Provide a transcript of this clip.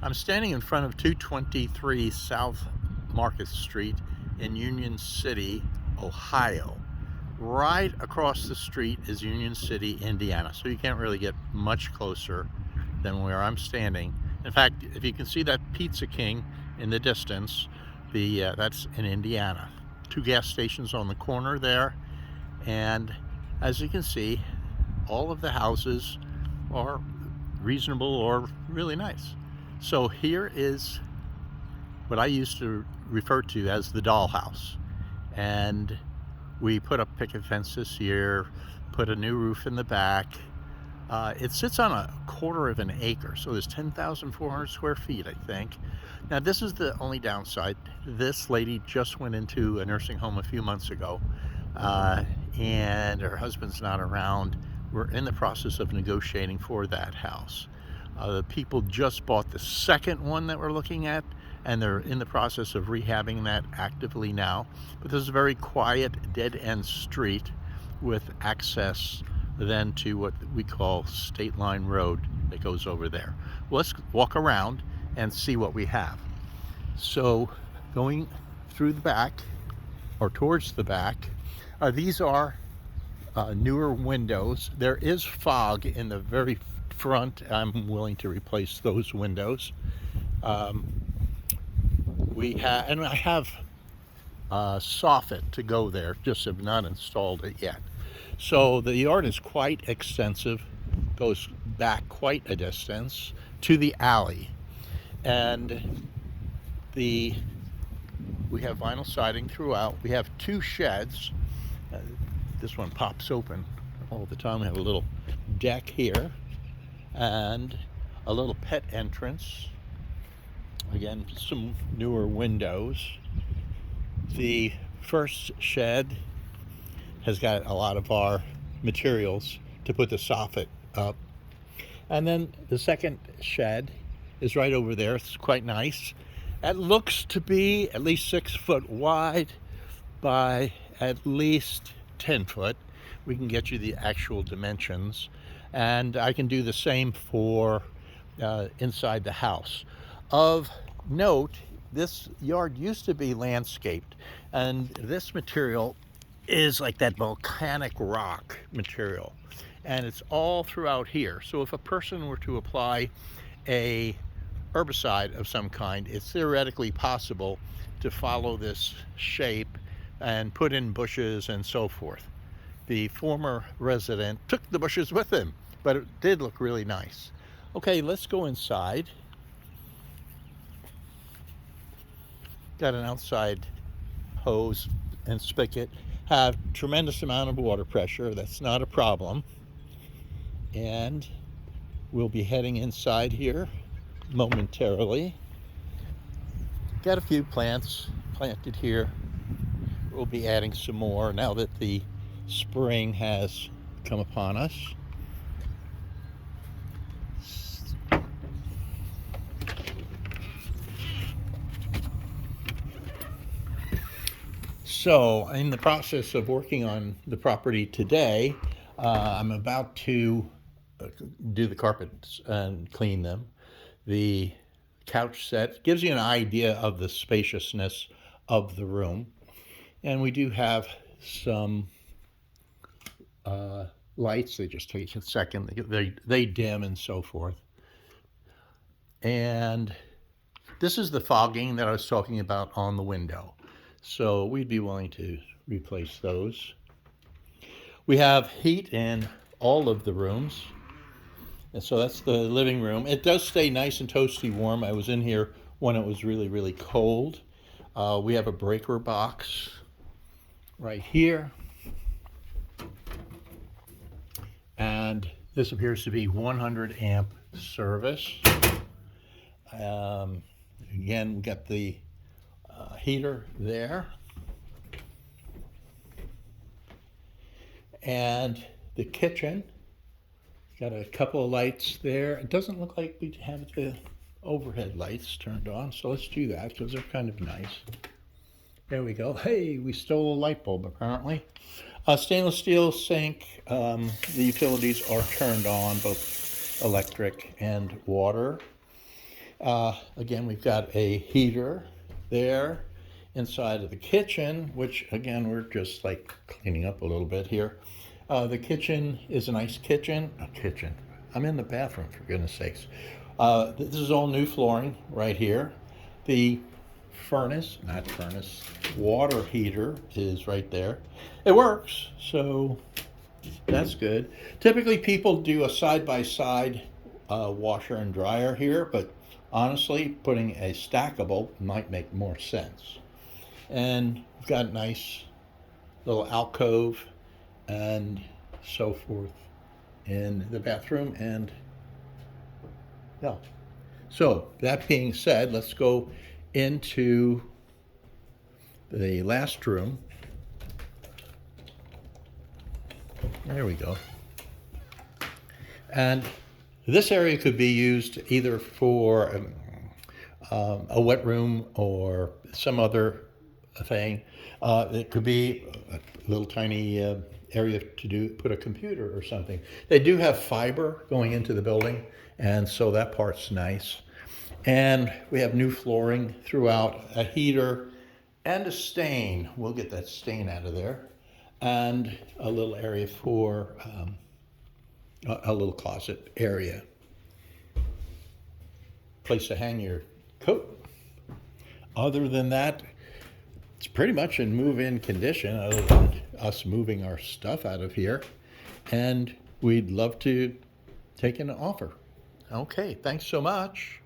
I'm standing in front of 223 South Market Street in Union City, Ohio. Right across the street is Union City, Indiana, so you can't really get much closer than where I'm standing. In fact, if you can see that Pizza King in the distance, that's in Indiana. Two gas stations on the corner there, and as you can see, all of the houses are reasonable or really nice. So here is what I used to refer to as the dollhouse. And we put up picket fence this year, put a new roof in the back. It sits on a quarter of an acre, so there's 10,400 square feet, I think. Now, this is the only downside. This lady just went into a nursing home a few months ago, and her husband's not around. We're in the process of negotiating for that house. The people just bought the second one that we're looking at, and they're in the process of rehabbing that actively now. But this is a very quiet, dead-end street with access then to what we call State Line Road that goes over there. Well, let's walk around and see what we have. So going through the back, or towards the back, these are newer windows. There is fog in the very front. I'm willing to replace those windows. And I have soffit to go there, just have not installed it yet. So the yard is quite extensive, goes back quite a distance to the alley. And we have vinyl siding throughout. We have two sheds. This one pops open all the time. We have a little deck here and a little pet entrance. Again, some newer windows. The first shed has got a lot of our materials to put the soffit up. And then the second shed is right over there. It's quite nice. It looks to be at least 6 foot wide by at least 10 foot. We can get you the actual dimensions. And I can do the same for inside the house. Of note, this yard used to be landscaped, and this material is like that volcanic rock material, and it's all throughout here. So if a person were to apply a herbicide of some kind, it's theoretically possible to follow this shape and put in bushes and so forth. The former resident took the bushes with him, but it did look really nice. Okay, let's go inside. Got an outside hose and spigot. Have tremendous amount of water pressure. That's not a problem. And we'll be heading inside here momentarily. Got a few plants planted here. We'll be adding some more now that the spring has come upon us. So, in the process of working on the property today, I'm about to do the carpets and clean them. The couch set gives you an idea of the spaciousness of the room. And we do have some lights. They just take a second. They dim and so forth. And this is the fogging that I was talking about on the window. So we'd be willing to replace those. We have heat in all of the rooms. And so that's the living room. It does stay nice and toasty warm. I was in here when it was really, really cold. We have a breaker box right here. And this appears to be 100 amp service. Again, we got the heater there. And the kitchen, got a couple of lights there. It doesn't look like we have the overhead lights turned on, so let's do that because they're kind of nice. There we go. Hey, we stole a light bulb apparently. Stainless steel sink. The utilities are turned on, both electric and water. Again, we've got a heater there inside of the kitchen, which again, we're just like cleaning up a little bit here. The kitchen is a nice kitchen. I'm in the bathroom, for goodness sakes. This is all new flooring right here. The water heater is right there. It works, so that's good. Typically people do a side-by-side washer and dryer here, but honestly, putting a stackable might make more sense. And we've got a nice little alcove and so forth in the bathroom. And yeah. So that being said, let's go into the last room. There we go. And this area could be used either for a wet room or some other thing. It could be a little tiny area to put a computer or something. They do have fiber going into the building, and so that part's nice. And we have new flooring throughout, a heater and a stain. We'll get that stain out of there. And a little area for a little closet area. Place to hang your coat. Other than that, it's pretty much in move-in condition, other than us moving our stuff out of here. And we'd love to take an offer. Okay, thanks so much.